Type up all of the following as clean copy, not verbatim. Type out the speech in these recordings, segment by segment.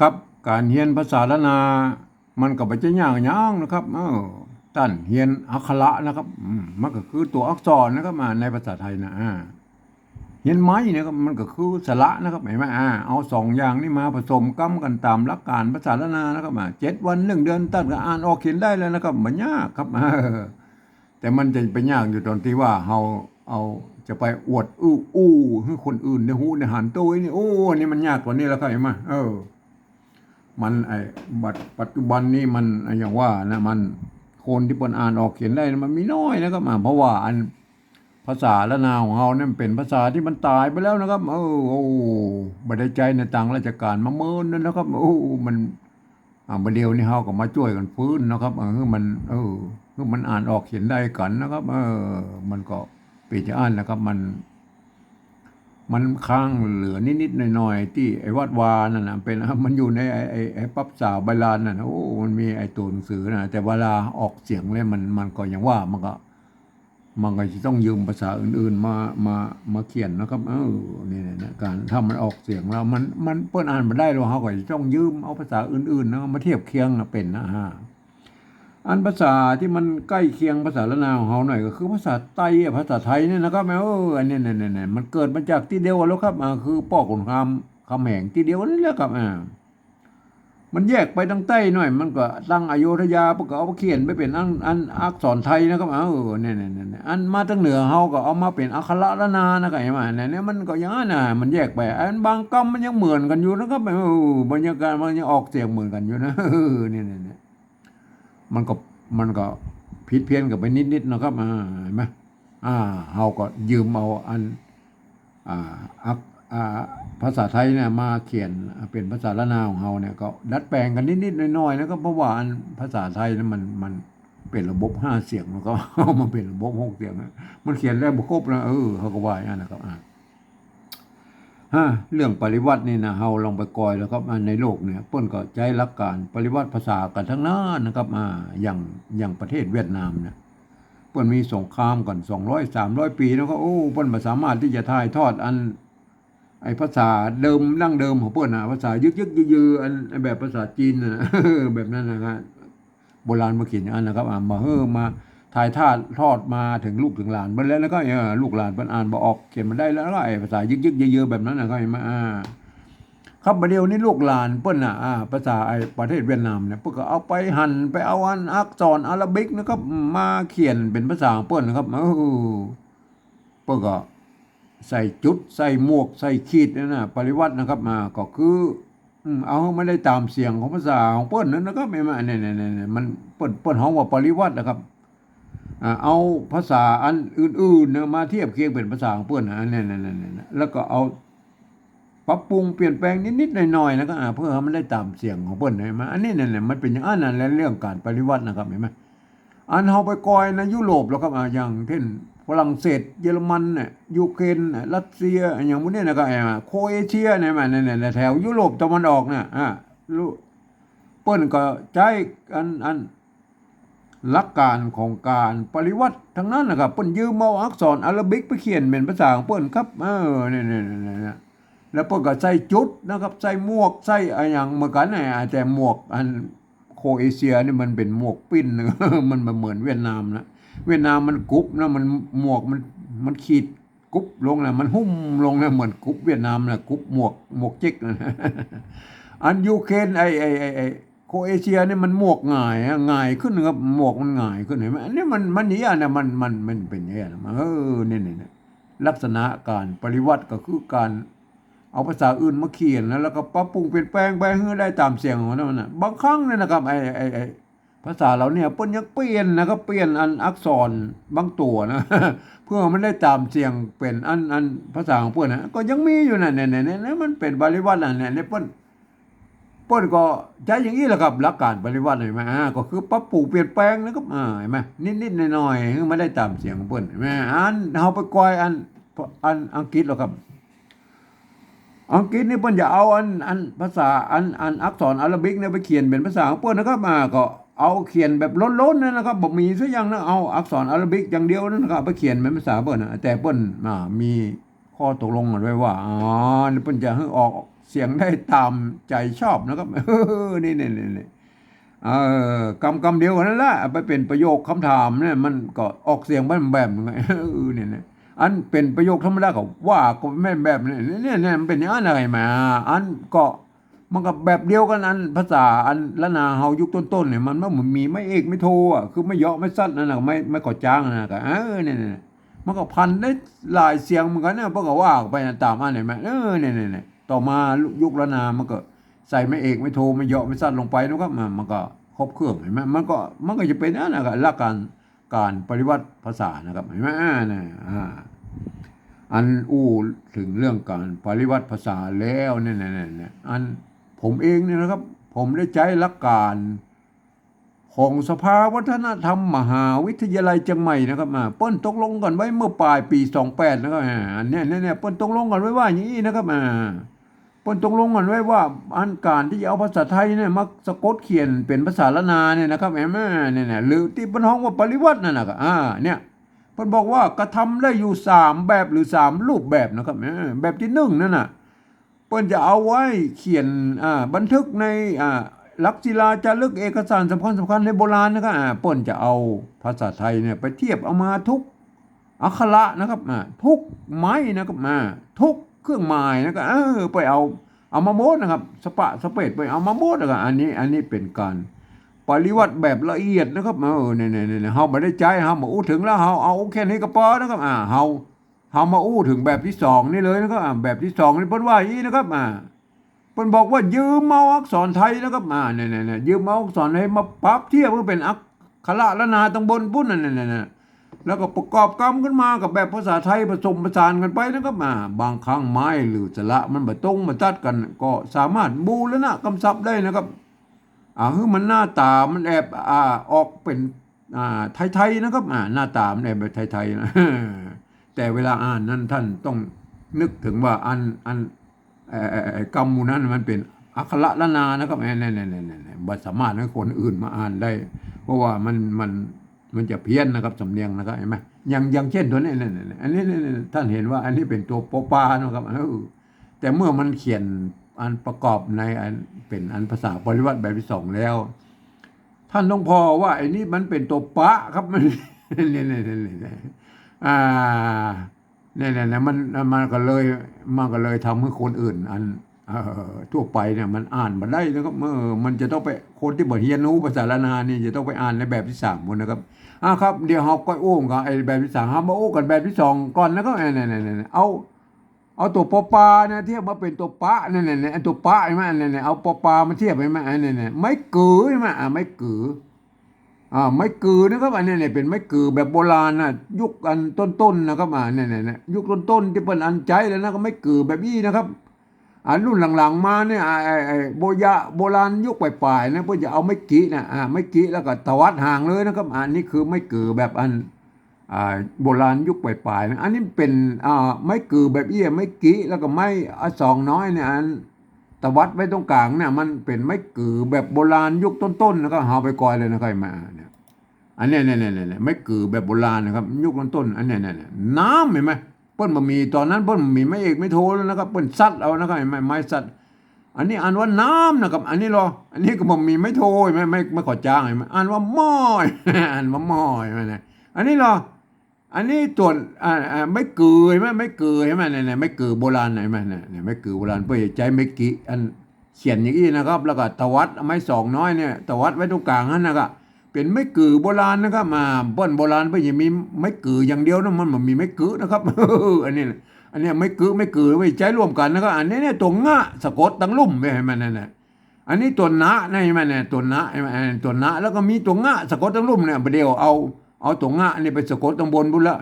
ครับการเรียนภาษาละนามันก็บ่จะยากหยังนะครับท่านเรียนอักขระนะครับมันก็คือตัวอักษรนะครับในภาษาไทยนะเรียนไม้เนี่ยก็มันก็คือสระนะครับเห็นไหมเอาสองอย่างนี้มาผสมกันตามหลักการภาษาละนานะครับ7 วัน1 เดือนท่านก็อ่านออกเขียนได้เลยนะครับบ่ยากครับแต่มันจะไปยากอยู่ตอนที่ว่าเราเอาจะไปอวดอู้ให้คนอื่นในหูในหันตัวนี่โอ้นี่มันยากกว่านี้แล้วครับเห็นไหมมันบัดปัจจุบันนี้มันอย่างว่านะมันคนที่เปินอ่านออกเขียนได้มันมีน้อยนะครับเพราะว่าภาษาละนาของเราเนี่ยเป็นภาษาที่มันตายไปแล้วนะครับโอ้บัได้ใจในต่างราชการมาเมินนั่นนะครับมันบัดเดียวนี่เราก็มาช่วยกันฟื้นนะครับคือมันอ่านออกเขียนได้กันนะครับมันก็ปีจะอ่านนะครับมันค้างเหลือนิดๆหน่อยๆที่ไอ้วัดวานั่นนะเป็นมันอยู่ในไอ้ปั๊บสาวใบลานนั่นนะมันมีไอ้ตัวหนังสือนะแต่เวลาออกเสียงเลยมันก็อย่างว่ามันก็จะต้องยืมภาษาอื่นๆมาเขียนนะครับนี่นะการถ้ามันออกเสียงแล้วมันเปิ้นอ่านมาได้หรอกเขาก็จะต้องยืมเอาภาษาอื่นๆนะมาเทียบเคียงเป็นนะอันภาษาที่มันใกล้เคียงภาษาละนาของเขาหน่อยก็คือภาษาไทยภาษาไทยเนี่ยนะครับอันนี้เนี่ยมันเกิดมาจากที่เดียวกันแล้วครับคือป้อขุนคำแหงที่เดียวกันนี่แหละครับมันแยกไปทางใต้หน่อยมันก็ตั้งอโยธยาประกอบเอาเขียนไปเป็นอันอักษรไทยนะครับเนี่ยอันมาทางเหนือเขาก็เอามาเป็นอักขระละนานะครับเห็นไหมเนี่ยมันก็อย่างนั้นมันแยกไปอันบางคำมันยังเหมือนกันอยู่นะครับบรรยากาศมันยังออกเสียงเหมือนกันอยู่นะเนี่ยมันก็มันก็ผิดเพี้ยนกันไปนิดๆนะครับเห็นไหมเฮาก็ยืมเอาอันอ่าอักภาษาไทยเนี่ยมาเขียนเป็นภาษาละนาของเฮาเนี่ยก็ดัดแปลงกันนิดๆหน่อยๆนะครับเพราะว่าอันภาษาไทยนั้นมันเป็นระบบ5 เสียงแล้วก็เอามาเป็นระบบ6 เสียงมันเขียนได้บ่ครบนะเขาก็ว่าอย่างนั้นนะครับเรื่องปริวัตินี่นะเฮาลองไปกอยแล้วครับในโลกเนี่ยเปิ้นก็ใช้หลักการปริวัติภาษากันทั้งนั้นนะครับอย่างประเทศเวียดนามเนี่ยเปิ้นมีสงครามกัน200-300 ปีแล้วก็เปิ้นบ่สามารถที่จะถ่ายทอดไอ้ภาษาเดิมดั้งเดิมของเปิ้นภาษายึกๆยือๆอันแบบภาษาจีนแบบนั้นนะครับโบราณมาเขียนอย่างนั้นนะครับมาถ่ายทอดมาถึงลูกถึงหลานเบิ่แล้วก็ลูกหลานเพิ่นอ่านบ่ออกเขียนมาได้แล้วก็ไอ้ภาษายึกๆยือๆแบบนั้นนะครับเห็นไหมครับประเดี๋ยวนี้ลูกหลานเปิ้นภาษาไอ้ประเทศเวียดนามเนี่ยเพิ่นก็เอาไปหั่นไปเอาอักษรอาหรับิกนะครับมาเขียนเป็นภาษาของเปิ้นนะครับเปิ้นก็ใส่จุดใส่หมวกใส่ขีดนั่นน่ะปริวัตินะครับก็คือเอาไม่ได้ตามเสียงของภาษาของเปิ้นนั่นนะครับไม่มาเนี่ยมันเปิ้นฮ้องว่าปริวัตินะครับเอาภาษาอันอื่นๆเนี่ยมาเทียบเคียงเป็นภาษาของเปิ้นเนี่ยแล้วก็เอาปรับปรุงเปลี่ยนแปลงนิดๆหน่อยๆนะครับเพื่อให้มันได้ตามเสียงของเปิ้นเห็นไหมอันนี้เนี่ยมันเป็นอย่างนั้นแหละเรื่องการปริวัตินะครับเห็นไหมอันเฮาไปกอยในยุโรปแล้วครับอย่างเช่นฝรั่งเศสเยอรมันเนี่ยยูเครนรัสเซียอย่างพวกนี้นะครับโครเอเชียเนี่ยมันแถวยุโรปตะวันออกเนี่ยเปิ้นก็ใช้อันหลักการของการปริวัติทั้งนั้นนะครับเปิ้นยืมเอาอักษรอาหรับิกไปเขียนเป็นภาษาของเปิ้นครับเนี่ยแล้วเปิ้นก็ใส่จุดนะครับใส่หมวกใส่อะไรอย่างเหมือนกันแต่หมวกอันโครเอเชียนี่มันเป็นหมวกปิ้นมันเหมือนเวียดนามนะเวียดนามมันกรุ๊ปนะมันหมวกมันขีดกรุ๊ปลงนะมันหุ้มลงนะเหมือนกรุ๊ปเวียดนามนะกรุ๊ปหมวกจิกนะอันยูเครนไอโครเอเชียนี่มันหมวกง่ายขึ้นครับหมวกมันง่ายขึ้นเห็นไหมอันนี้มันนี่นะมันเป็นอย่างนี้นะเนี่ยลักษณะการปริวัติก็คือการเอาภาษาอื่นมาเขียนแล้วก็ปรับปรุงเปลี่ยนแปลงไปให้ได้ตามเสียงของมันนะบางครั้งเนี่ยนะครับไอภาษาเราเนี่ยเปิ้นยังเปลี่ยนนะครับเปลี่ยนอักษรบางตัวนะเพื่อมันได้ตามเสียงเป็นอันภาษาของเปิ้นนะก็ยังมีอยู่นะเนี่ยมันเป็นปริวัติเนี่ยเปิ้นก็ใช้อย่างนี้แหละครับหลักการปริวัติเห็นไหมก็คือปรับปรุงเปลี่ยนแปลงนะครับเห็นไหมนิดหน่อยๆคือไม่ได้ตามเสียงของเปิ้นเห็นไหมเฮาไปกอยอันอังกฤษหรอกครับ อังกฤษนี่เพิ่นจะเอาอันภาษาอักษรอาหรับิกเนี่ยไปเขียนเป็นภาษาของเพิ่นนะครับก็เอาเขียนแบบล้นๆนั่นนะครับบ่มีสักอย่างนะเอาอักษรอาหรับิกอย่างเดียวนั่นนะครับไปเขียนเป็นภาษาเพิ่นแต่เพิ่นมีข้อตกลงกันไว้ว่าเพิ่นจะให้ออก เสียงได้ตามใจชอบนะครับนี่คำเดียวกันนั่นแหละไปเป็นประโยคคำถามเนี่ยมันก็ออกเสียงแบบไงเนี่ยอันเป็นประโยคธรรมดาก็ว่าก็แม่นแบบเนี่ยมันเป็นอย่างนั้นอะไรมาอันก็มันก็แบบเดียวกันอันภาษาอันละนาเฮายุคต้นๆเนี่ยมันมีไม่เอกไม่โทอ่ะคือไม่เยาะไม่สั้นนั่นน่ะไม่ก่อจ้างนั่นน่ะก็เนี่ยมันก็พันได้หลายเสียงเหมือนกันเนี่ยเพราะก็ว่าไปตามอันไหนไหมเนี่ยต่อมายุคละนามันก็ใส่ไม่เอกไม่โทไม่เยาะไม่สั้นลงไปนะครับมันก็ครบเครื่องเห็นไหมมันก็จะเป็นนั่นนะครับหลักการปฏิวัติภาษานะครับเห็นไหมนะอันถึงเรื่องการปฏิวัติภาษาแล้วเนี่ยอันผมเองเนี่ยนะครับผมได้ใช้หลักการของสภาวัฒนธรรมมหาวิทยาลัยเชียงใหม่นะครับเปิ้นตกลงกันไว้เมื่อปลายปี28นะครับอันนี้เปิ้นตกลงกันไว้ว่าอย่างนี้นะครับเปิ้นตกลงกันไว้ว่าอันการที่จะเอาภาษาไทยเนี่ยมาสะกดเขียนเป็นภาษาละนาเนี่ยนะครับเนี่ยหรือที่เปิ้นฮ้องว่าปริวัตินั่นน่ะก็เนี่ยเพิ่นบอกว่ากระทำได้อยู่3แบบหรือ3รูปแบบนะครับแบบที่1นั่นน่ะเปิ้นจะเอาไว้เขียนบันทึกในหลักศิลาจารึกเอกสารสำคัญในโบราณนะครับเปิ้นจะเอาภาษาไทยเนี่ยไปเทียบเอามาทุกอักขระนะครับทุกไม้นะครับทุกเครื่องหมายนะครับไปเอามาโมดนะครับสเปดไปเอามาโมดนะครับอันนี้เป็นการปริวัติแบบละเอียดนะครับเนี่ยเฮาบ่ได้ใจเฮามาอู้ถึงแล้วเฮาเอาแค่นี้ก็พอนะครับเฮามาอู้ถึงแบบที่2นี่เลยนะครับแบบที่2นี่เพิ่นว่าอย่างนี้นะครับเพิ่นบอกว่ายืมเอาอักษรไทยนะครับเนี่ยยืมเอาอักษรไทยมาปรับเทียบเพื่อเป็นอักขระละนาตางบนปุ้นนั่นแล้วก็ประกอบกรรมขึ้นมากับแบบภาษาไทยผสมผสานกันไปนะครับบางครั้งไม้หรือสระมันบ่ตรงมาตัดกันก็สามารถบูรณะกำศัพท์ได้นะครับคือมันหน้าตามันแอบออกเป็นไทยนะครับหน้าตามันแอบแบบไทยๆนะแต่เวลาอ่านนั้นท่านต้องนึกถึงว่าอันกรรมมูนั้นมันเป็นอักขระละนานะครับเนี่ยบ่สามารถให้คนอื่นมาอ่านได้เพราะว่ามันจะเพี้ยนนะครับสำเนียงนะครับเห็นไหมอย่างเช่นตัวนี้อันนี้ท่านเห็นว่าอันนี้เป็นตัวปอปานะครับแต่เมื่อมันเขียนอันประกอบในอันเป็นอันภาษาปริวัติแบบที่2แล้วท่านต้องพอว่าไอ้นี่มันเป็นตัวปะครับมันเนี่ยมันก็เลยทำให้คนอื่นอันทั่วไปเนี่ยมันอ่านมาได้นะครับมันจะต้องไปคนที่บ่เรียนรู้ภาษาละนานี่จะต้องไปอ่านในแบบที่3หมดนะครับครับเดี๋ยวเฮาก็โอ้กันไอ้แบบที่3เฮามาโอ้กันแบบที่2ก่อนแล้วก็เนี่ยเอาตัวปอปาเนี่ยเทียบมาเป็นตัวปะเนี่ยไอ้ตัวปะใช่มั้ยเนี่ยเอาปอปามาเทียบใช่มั้ยเนี่ยไม้กือใช่มั้ยไม้กือไม้กือนะครับอันนี้เนี่ยเป็นไม้กือแบบโบราณนะยุคอันต้นๆนะครับเนี่ยยุคต้นๆที่เปิ้นอันใจแล้วนะก็ไม้กือแบบนี้นะครับรุ่นหลังๆมาเนี่ยไอ้โบราณยุคปลายๆนะเพิ่นจะเอาไม้กี้นะไม้กี้แล้วก็ตวัดห่างเลยนะครับอันนี้คือไม้กือแบบอันโบราณยุคปลายๆนะอันนี้เป็นไม้กือแบบไม้กี้แล้วก็ไม้สองน้อยเนี่ยอันตวัดไว้ตรงกลางเนี่ยมันเป็นไม้กือแบบโบราณยุคต้นๆแล้วก็หาไปก่อยเลยนะครับมาเนี่ยอันนี้เนี่ยไม้กือแบบโบราณนะครับยุคต้นๆอันนี้เนี่ยน้ำเห็นไหมเปิ้นบ่มีตอนนั้นเปิ้นมีไม่เอกไม่โทแล้วนะครับเปิ้นซัดเอานะครับไม้ซัดอันนี้อ่านว่าน้ำนะครับอันนี้อันนี้ก็บ่มีไม่โทไม่ขอจ้างเห็นไหมอ่านว่าม้อยอ่านว่าม้อยนะอันนี้อันนี้ตัวไม่กือใช่ไหมไม่กือใช่ไหมเนี่ยไม่กือโบราณใช่ไหมเนี่ยไม่กือโบราณเพื่อใจไม่กี่อันเขียนอย่างนี้นะครับแล้วก็ตวัดไม้สองน้อยเนี่ยตวัดไว้ตรงกลางนั่นนะครับเป็นไม้กือโบราณนะครับเปิ้นโบราณเพิ่นยังมีไม้กืออย่างเดียวนะมันมีไม้กือนะครับอันนี้ไม้กือไว้ใจร่วมกันนะครับอันนี้เนี่ยตัวงะสะกดตั้งลุ่มไปให้มันนั่นน่ะอันนี้ตัวนะนี่มันเนี่ยตัวนะตัวนะแล้วก็มีตัวงะสะกดตั้งลุ่มเนี่ยเดียวเอาตัวงะนี่ไปสะกดตรงบนบุญละ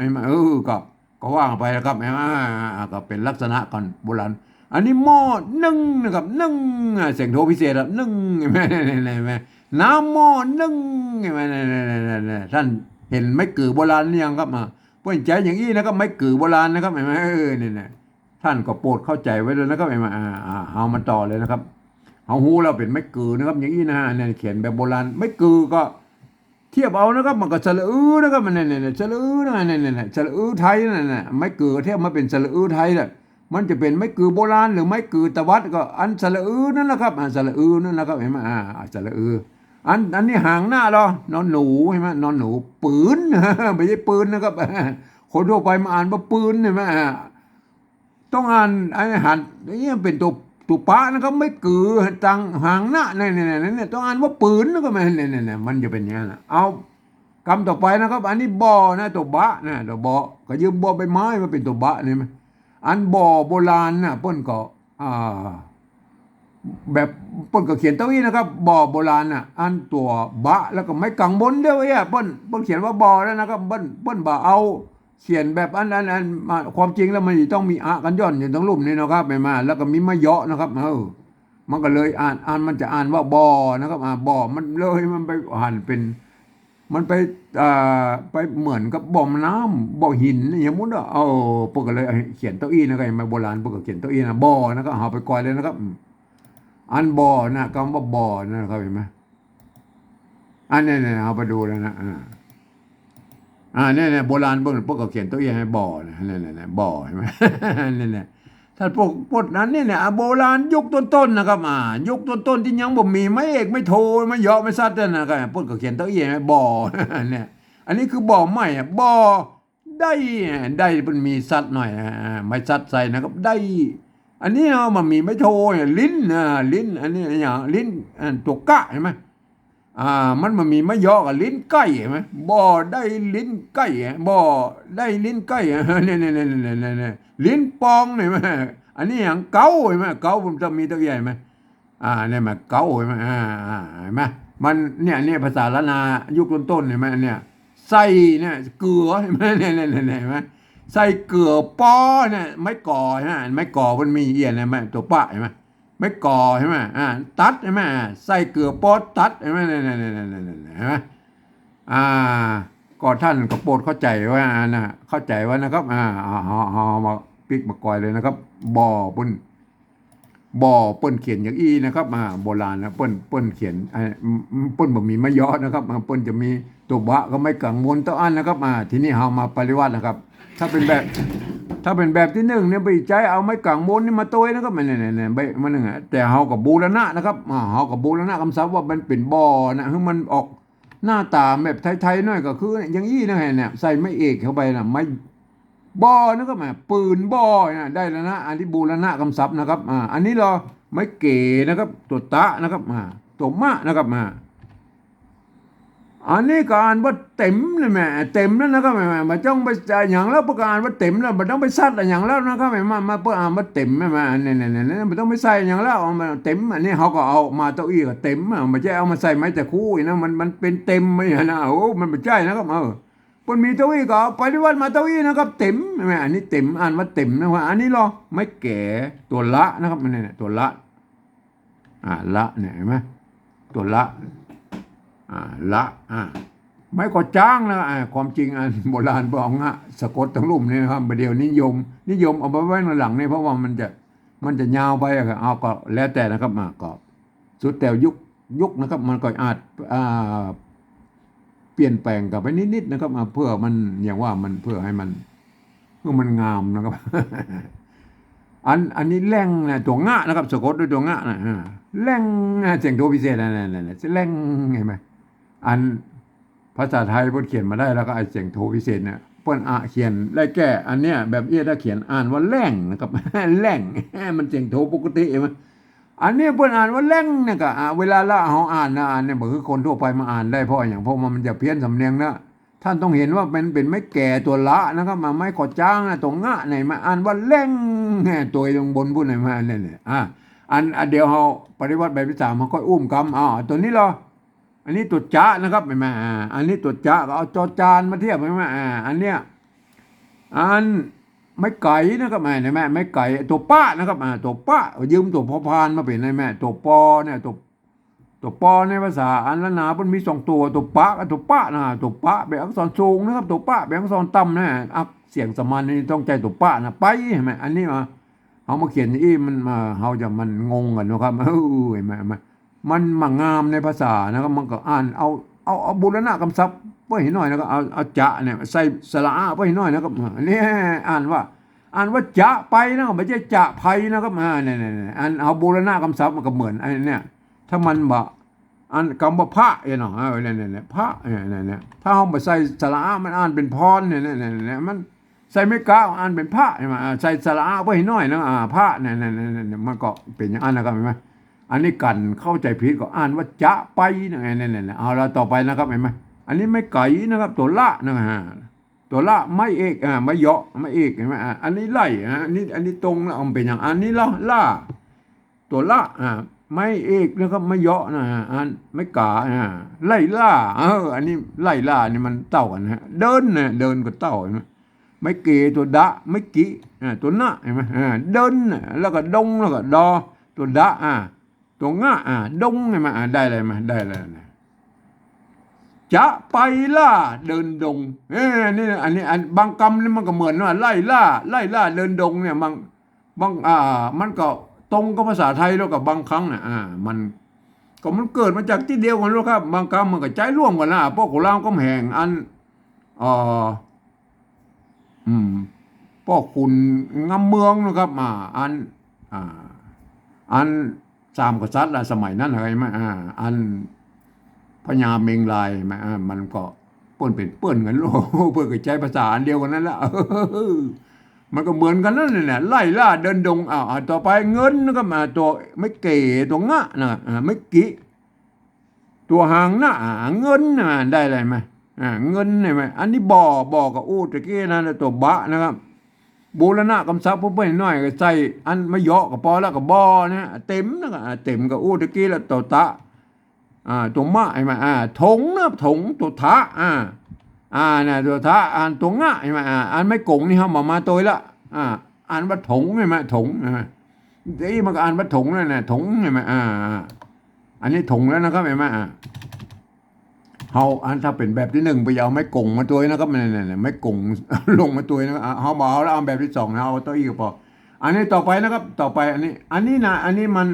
ก็ว่างไปนะครับก็เป็นลักษณะก่อนโบราณอันนี้หม้อนึ่งนะครับนึ่งเสียงโทพิเศษครับนึ่งไหมน้ำหม้อนึ่งไหมท่านเห็นไม่กือโบราณยังครับเพื่อนใจอย่างนี้นะครับไม่กือโบราณนะครับเห็นไหมเนี่ยท่านก็โปรดเข้าใจไว้เลยนะครับเห็นไหมเอามาต่อเลยนะครับเอาหูเราเป็นไม่กือนะครับอย่างนี้นะเนี่ยเขียนแบบโบราณไม่กือก็เทียบเอานะครับมันก็สระนะครับมันเนี่ยสระนะเนี่ยสระไทยนั่นน่ะไม่เกิดเทียบมาเป็นสระไทยน่ะ มันจะเป็นไม้กือโบราณหรือไม้กือตะวัดก็อันสระอือนั่นแหละครับสระอือนั่นแหละครับเห็นไหมสระอืออันนี้หางหน้าเรานอนหนูเห็นไหมนอนหนูปืน ไม่ใช่ปืนนะครับคนทั่วไปมาอ่านว่าปืนเห็นไหมต้องอ่านไอ้หันนี่เป็นตัวปะนะครับไม่กือตังหางหน้าเนี่ยต้องอ่านว่าปืนนะครับเนี่ยมันจะเป็นอย่างนั้นเอาคำต่อไปนะครับ อันนี้บอนะตัวบะนะตัวบอก็ยืมบอใบไม้มาเป็นตัวบะเนี่ยมั้ยอันบอโบราณนะเปิ้นก็แบบเปิ้นก็เขียนเต้าอี้นะครับบอโบราณน่ะอันตัวบะแล้วก็ไม่กังบนเด้อเปิ้นเขียนว่าบอแล้วนะครับเปิ้นบ่เอาเขียนแบบอันความจริงแล้วมันต้องมีอะกันย่อนอยู่ตรงรูปนี้นะครับไปมาแล้วก็มีมะเยาะนะครับมันก็เลยอ่านมันจะอ่านว่าบอนะครับบอมันเลยมันไปอ่านเป็นมันไปไปเหมือนกับบ่อน้ำบ่อหินอย่างมุ้นพวกก็เลยเขียนเต้าอี้นะครับมาโบราณพวกก็เขียนเต้าอี้นะบอนะครับเอาไปก่อยเลยนะครับอันบอนะคำว่าบอนะครับเห็นไหมอันนี้เอาไปดูแล้วนะเนี่ยโบราณพวกก็เขียนเต้าอี้ให้บอนะเนี่ยบอเห็นไหมเนี่ยถ้าพวกนั้นเนี่ยโบราณยุคต้นๆนะครับยุคต้นๆที่ยังบ่มีไม่เอกไม่โทไม่เยาะไม่ซัดนะครับพวกก็เขียนเต้าอี้ให้บอเนี่ยอันนี้คือบ่อใหม่บ่อได้มันมีซัดหน่อยไม่ซัดใส่นะครับได้อันนี้มันมีไม่โทลิ้นอันนี้อย่างลิ้นตัวกะเห็นไหมมันมีไม่เยาะกับลิ้นไก่เห็นไหมบ่ได้ลิ้นไก่บ่ได้ลิ้นไก่เนี่ยลิ้นปองเห็นไหมอันนี้อย่างเกาเห็นไหมเกาผมจะมีตัวใหญ่ไหมเนี่ยมาเกาเห็นไหมเห็นไหมมันเนี่ยภาษาละนายุคต้นๆเห็นไหมเนี่ยใส่เนี่ยเกลือเห็นไหมเนี่ยเห็นไหมใส่เกลือปอเนี่ยไม่ก่อฮะไม่ก่อมันมีเอียนเห็นไหมตัวปะเห็นไหมไม่ก่อใช่ไหมตัดใช่ไหมใส่เกลือปอตัดใช่ไหมเนี่ยเห็นไหมก็ท่านก็โปรดเข้าใจว่านะเข้าใจว่านะครับเอามาปิกมาก่อยเลยนะครับบ่อเปิ้นเขียนอย่างอี้นะครับโบราณนะเปิ้นเขียนเปิ้นบ่มีมะยอนะครับเปิ้นจะมีตัวบะก็ไม่กังวลตัวอันนะครับทีนี้เฮามาปริวัตินะครับถ้าเป็นแบบที่หนึ่งเนี่ยไปใจเอาไม้กังวลนี่มาตัวนะครับเนี่ยมันหนึ่งแต่เฮากับบูรณะนะครับเฮากับบูรณะคำศัพท์ว่ามันเป็นบ่อนะคือมันออกหน้าตาแบบไทยๆหน่อยก็คืออย่างอี้นะเนี่ยใส่ไม้เอกเข้าไปนะไม้บอนะครับปืนบอนะได้แล้วนะอันที่บูรณะคำศัพท์นะครับอันนี้เราไม่เก๋นะครับตัวตะนะครับตัวมะนะครับอันนี้การว่าเต็มเลยแม่เต็มแล้วนะครับมาจ้องไปอย่างแล้วประการว่าเต็มแล้วมันต้องไปซัดอย่างแล้วนะครับมาเพื่อมาเต็มแม่เนี่ยมันต้องไปใส่อย่างแล้วมาเต็มอันนี้เขาก็เอามาเต้าอี้ก็เต็มไม่ใช่เอามาใส่ไม้แต่คู่นะมันเป็นเต็มไม่ใช่นะมันไม่ใช่นะครับมันมีเต้าอี้ก็ไปที่วัดมาเต้าอี้นะครับเต็มแม่อันนี้เต็มอ่านว่าเต็มนะว่าอันนี้หรอไม่แก่ตัวละนะครับมันเนี่ยตัวละละเนี่ยเห็นไหมตัวละละไม่ก็จ้างนะความจริงโบราณบอกสะกดทั้งลุ่มนี่นะครับเดี๋ยวนิยมเอาไปไว้ในหลังนี่เพราะว่ามันจะยาวไปเอาก็แล้วแต่นะครับก็สุดแต่ยุคนะครับมันก็อาจเปลี่ยนแปลงกับไปนิดๆนะครับเพื่อมันอย่างว่ามันเพื่อให้มันงามนะครับ อันนี้แรงนะตัวงะนะครับสะกดด้วยตัวงะนะแรงเสียงโทพิเศษนั่นแรงเห็นไหมอันภาษาไทยเพิ่นเขียนมาได้แล้วก็ไอ้เสียงโทพิเศษเนี่ยเพิ่นเขียนได้แก้อันเนี้ยแบบถ้าเขียนอ่านว่าแรงนะครับ แรงมันเสียงโทปกติเห็นไหมอันนี้เพิ่นอ่านว่าแรงเนี่ยก็เวลาละเฮาอ่านเนี่ยบ่คือคนทั่วไปมาอ่านได้เพราะอย่างเพราะมันจะเพี้ยนสำเนียงนะท่านต้องเห็นว่าเป็นไม้แก่ตัวละนะครับไม้ขอจ้างนะตัวงะไหนมาอ่านว่าแรงตัวตรงบนพูดไหนมาเนี่ยอันเดียวเฮาปฏิวัติแบบที่3เฮาค่อยอุ้มกำตัวนี้เหรออันนี้ตัวจ้านะครับเห็นไหมอันนี้ตัวจ้าก็เอาจอจานมาเทียบเห็นไหมอันเนี้ยอันไม้ไก่นะครับเห็นไหมไม้ไก่ตัวป้านะครับตัวป้ายืมตัวพอพานมาเป็นไงแม่ตัวปอเนี่ยตัวปอในภาษาอันละนามันมี2ตัวตัวปะกับตัวปะนะตัวปะแบบอักษรสูงนะครับตัวปะแบบอักษรต่ำนะเสียงสมานนี่ต้องใจตัวปะนะไปเห็นไหมอันนี้เอามาเขียนนี่มันเขาจะมันงงกันนะครับเห็นไหมมันงามในภาษานะครับมันก็อ่านเอาบูรณะคำศัพท์เพื่อเห็นหน่อยนะครับเอาจะเนี่ยใส่สระเพื่อเห็นหน่อยนะครับอันนี้อ่านว่า อ่านว่าจะไปนะไม่ใช่จะไพนะครับเนี่ยอันเอาบูรณะคำศัพท์มันก็เหมือนไอ้เนี่ยถ้ามันบะอันคำว่าพระเนาะเนี่ยพระเนี่ยถ้าเอามาใส่สระมันอ่านเป็นพรเนี่ยมันใส่ไม่กล้าอ่านเป็นพระใช่ไหมใส่สระไว้ให้น้อยนะพระเนี่ยมันก็เป็นอย่างนั้นนะครับเห็นไหมอันนี้กันเข้าใจผิดก็อ่านว่าจะไปเนี่ยเอาเราต่อไปนะครับเห็นไหมอันนี้ไม่ไก่นะครับตัวละนะฮะตัวละไม่เอกไม่เยาะไม่เอกเห็นไหมอันนี้ไล่อันนี้ตรงแล้วมันเป็นอย่างอันนี้ล่าตัวละไม่เอกนะครับไม่เยาะนะอันไม่กาไล่ล่าอันนี้ไล่ล่านี่มันเต่ากันฮะเดินเนี่ยเดินก็เต่าเห็นไหมไม่เกตัวดะไม่กิตัวนะเห็นไหมเดินแล้วก็ดงแล้วก็ดอตัวดะตัวงะดงเห็นไหมได้อะไรมาได้อะไรนะจะไปล่าเดินดงนี่อันนี้บางกรรมนี่มันก็เหมือนว่าไล่ล่าเดินดงเนี่ยบางมันก็ตรงกับภาษาไทยแล้วกับบางครั้งนะมันเกิดมาจากที่เดียวกันแล้วครับบางคำมันก็ใจร่วมกันนะพวกของเราก็แห่งอันพวกคุณงำเมืองนะครับอันสามกษัตริย์สมัยนั้นอะไรไหมอันพญาเมงลายมันก็เปื้อนเป็นเปื้อนกันโลเพื่อใจภาษาอันเดียวกันนั่นแหละมันก็เหมือนกันนั่นแหละไล่ล่าเดินดงต่อไปเงินก็มาตัวไม่เก๋ตัวงะนะไม่กิตัวหางหน้าเงินได้อะไรไหมเงินใช่ไหมอันนี้บ่อกับอู้ตะกี้นะตัวบะนะครับบูรณะคำศัพท์พวกน้อยก็ใส่อันไม่เยาะกับพอแล้วกับบ่อนะเต็มนะเต็มกับอู้ตะกี้แล้วตัวตะตัวมะใช่ไหมถงนะถงตัวทะเนี่ยตัวทะตัวงะใช่ไหมอันไม่กงนี่เขามาตัวละอ่านว่าถงใช่ไหมถงใช่ไหมที่มันก็อ่านว่าถงนั่นแหละถงใช่ไหมอันนี้ถงแล้วนะครับเห็นไหมเขาถ้าเป็นแบบที่หนึ่งไปเอาไม้กงมาตัวนะครับเนี่ยไม้กงลงมาตัวนะเขาบอกเอาแล้วเอาแบบที่สองนะเอาตัวอีกพออันนี้ต่อไปนะครับต่อไปอันนี้นะอันนี้มัน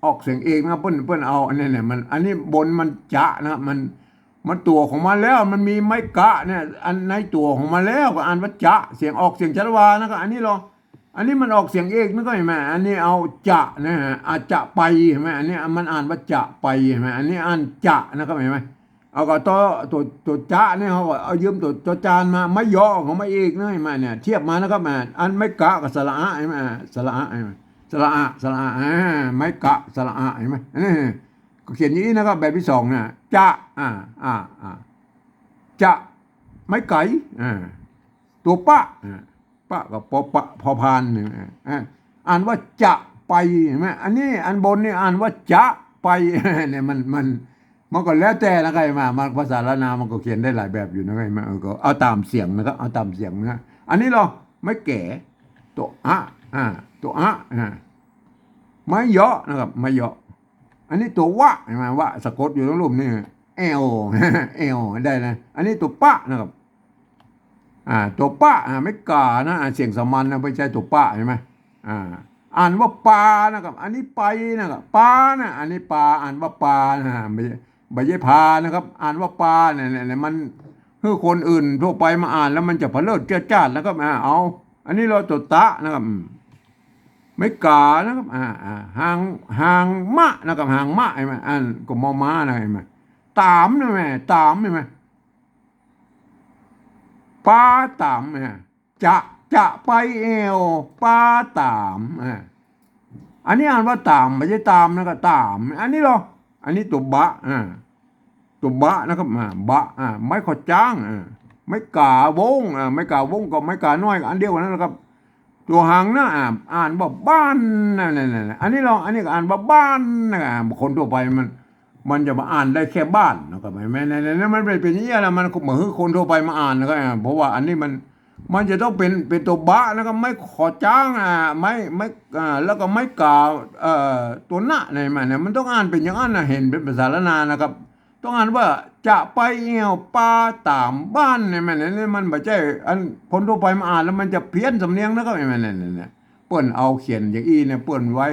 ออกเสียงเองนะเปิ้นเอาอันนี้เนี่ยมันอันนี้บนมันจะนะมันตัวของมันแล้วมันมีไม้กะเนี่ยอันในตัวของมันแล้วก็อ่านว่าจะเสียงออกเสียงชะวานะครับอันนี้มันออกเสียงเอกนะก็เห็นไหมอันนี้เอาจะนะฮะจะไปเห็นไหมอันนี้มันอ่านว่าจะไปเห็นไหมอันนี้อ่านจะนะครับเห็นไหมเอาก็ตัวจะเนี่ยเขาเอายืมตัวจานมาไม่ย่อของไม่เอกนะเห็นไหมเนี่ยเทียบมานะครับอันไม่กะกับสระเห็นไหมสระเห็นไหมสระไม่กะสระเห็นไหมนี่ก็เขียนอย่างนี้นะครับแบบที่สองเนี่ยจะจะไม่ไก่ตัวปะกับปะพอพานอ่านว่าจะไปเห็นไหมอันนี้อันบนนี่อ่านว่าจะไปเนี่ยมันก็แล้วแต่นะใครมันภาษาละนามันก็เขียนได้หลายแบบอยู่นะใครมาก็เอาตามเสียงนะครับเอาตามเสียงนะอันนี้เราไม่แก่ตัวตัวไม่เยาะนะครับไม่เยาะอันนี้ตัววะเห็นไหมวะสะกดอยู่ตรงรูปนี่เอลได้นะอันนี้ตัวปะนะครับตัวปะไม่กานะเสียงสามัญนะไม่ใช่ตัวปะเห็นไหมอ่านว่าปลานะครับอันนี้ไปนะครับปลานะอันนี้ปลาอ่านว่าปลานะไม่ใช่พานะครับอ่านว่าปลาเนี่ยมันคือคนอื่นทั่วไปมาอ่านแล้วมันจะเพลิดเจ้าจ้าแล้วก็เอาอันนี้เราตัวตะนะครับไม่กานะครับหางมะนะครับหางมะใช่ไหมอันก็มอม้านะใช่ไหมตามใช่ไหมตามใช่ไหมปลาตามจะไปเอวปลาตามอันนี้อ่านว่าตามไม่ใช่ตามนะก็ตามอันนี้หรออันนี้ตัวบะตัวบะนะครับบะไม่ขอจ้างไม่กาวงไม่กาวงก็ไม่กาน้อยอันเดียวกันนะครับ ตัวหางนะอ่านว่าบ้านนั่นอันนี้ก็อ่านว่าบ้านนะคนทั่วไปมันจะมาอ่านได้แค่บ้านนะครับไม่นั่นมันเป็นอย่างนี้นะมันเหมือนคนทั่วไปมาอ่านนะครับเพราะว่าอันนี้มันจะต้องเป็นตัวบะนะครับไม่ขอจ้างไม่แล้วก็ไม่กล่าวตัวหน้ามันต้องอ่านเป็นอย่างนั้นนะเห็นเป็นภาษาละนานะครับต้องอ่านว่าจะไปเอวปลาตามบ้านเนี่ยมันไม่ใช่อันคนทั่วไปมาอ่านแล้วมันจะเพี้ยนสำเนียงนะครับเนี่ยเปิ้นเอาเขียนอย่างอี้เนี่ยเปิ้นไว้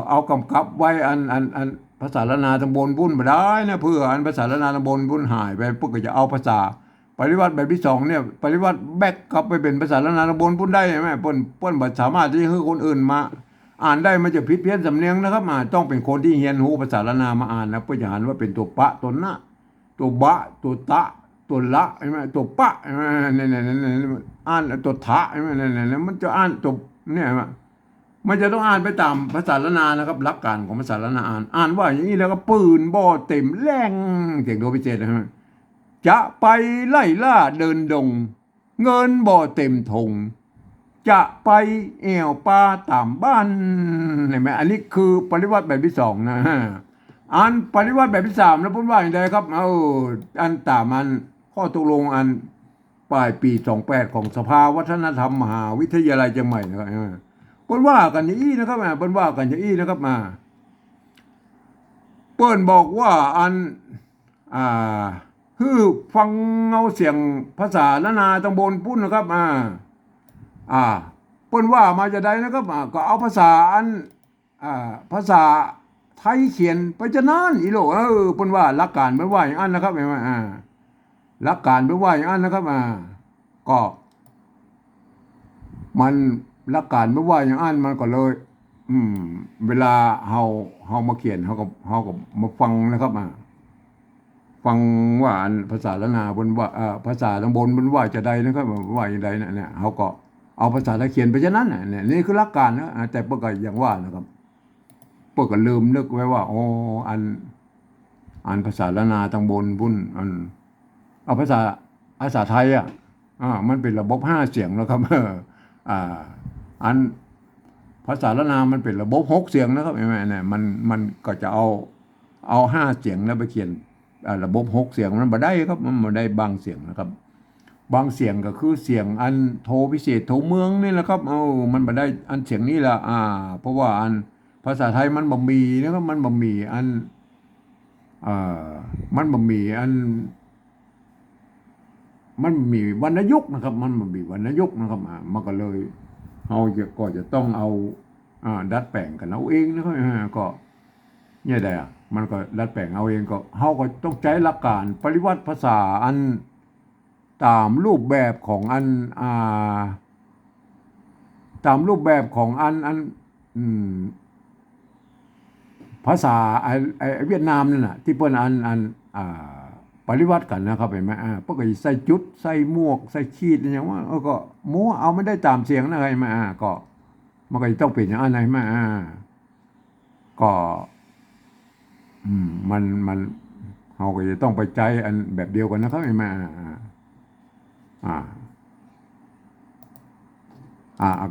เอากำกับไว้อันภาษาละนาตำบลบุญมาได้นะเพื่ออันภาษาละนาตำบลบุญหายไปพวกก็จะเอาภาษา ปริวัติแบบที่สองเนี่ยปริวัติแบกกลับไปเป็นภาษาละนาตำบลพูดได้ไหมเปิ้นบ่สามารถที่ให้คนอื่นมาอ่านได้มันจะผิดเพี้ยนสำเนียงนะครับต้องเป็นคนที่เรียนรู้ภาษาละนามาอ่านนะเพื่อจะหันว่าเป็นตัวปะตัวนะตัวบะตัวตะตัวละใช่ไหมตัวปะใช่ไหมเนี่ยอ่านตัวทะใช่ไหมเนี่ยมันจะอ่านตัวเนี่ยมันจะต้องอ่านไปตามภาษาละนานะครับหลักการของภาษาละนาอ่านว่าอย่างนี้แล้วก็ปืนบ่อเต็มแรงเสียงโดพิเศษนะฮะจะไปไล่ล่าเดินดงเงินบ่อเต็มธงจะไปแอวปลาตามบ้านเห็นไหมอันนี้คือปริวัติแบบที่สองนะอันปริวัติแบบที่สามแล้วพูดว่าอย่างไรครับอันตามอันข้อตกลงอันปลายปี28ของสภาวัฒนธรรมมหาวิทยาลัยเชียงใหม่นะครับเปิ้นว่ากันอย่างนี้นะครับเปิ้นว่ากันอย่างนี้นะครับเปิ้นบอกว่าอันคือฟังเอาเสียงภาษาละนาตำบลปุ้นนะครับเปิ้นว่ามาจะได้นะครับก็เอาภาษาอันภาษาไทยเขียนไปจะนานอีโลเปิ้นว่าหลักการเปิ้นว่าอย่างนั้นนะครับหลักการเปิ้นว่าอย่างนั้นนะครับก็มันหลักการเปิ้นว่าอย่างนั้นมันก็เลยเวลาเฮามาเขียนเฮาก็มาฟังนะครับฟังว่าอันภาษาละนาบนว่าภาษาตำบลบนว่าจะใดนะครับว่าอย่างใดเนี่ยเขาก็เอาภาษาไทยเขียนไปฉะนั้นเนี่ยนี่คือหลักการนะแต่พวกก็อย่างว่านะครับพวกก็ลืมนึกไว้ว่าอันภาษาละนาตำบลบุญเอาภาษาไทยมันเป็นระบบ5 เสียงแล้วครับอันภาษาละนามันเป็นระบบ6 เสียงนะครับเนี่ยมันก็จะเอา5 เสียงแล้วไปเขียนระบบ6 เสียงมันบ่ได้ครับมันบ่ได้บางเสียงนะครับบางเสียงก็คือเสียงอันโทพิเศษโทเมืองนี่แหละครับมันบ่ได้อันเสียงนี้ละเพราะว่าอันภาษาไทยมันบ่มีนะครับมันบ่มีอันมันบ่มีอันมันมีวรรณยุกต์นะครับมันบ่มีวรรณยุกต์นะครับมันก็เลยเฮาก็จะต้องเอาดัดแปลงกันเอาเองนะครับก็เนี่ยได้มันก็ดัดแปลงเอาเองก็เฮาก็ต้องใช้หลักการปริวัติภาษาอันตามรูปแบบของอันตามรูปแบบของอันภาษาไอ้เวียดนามนั่นน่ะที่เปิ้นปริวัติกันนะครับเห็นไหมพวกก็ใส่จุดใส่หมวกใส่ขีดอย่างว่าก็มัวเอาไม่ได้ตามเสียงนะใครมาก็มันก็ต้องเป็นอย่างนั้นใช่ไหมก็มันเราก็จะต้องไปใจอันแบบเดียวกันนะครับไอ้มา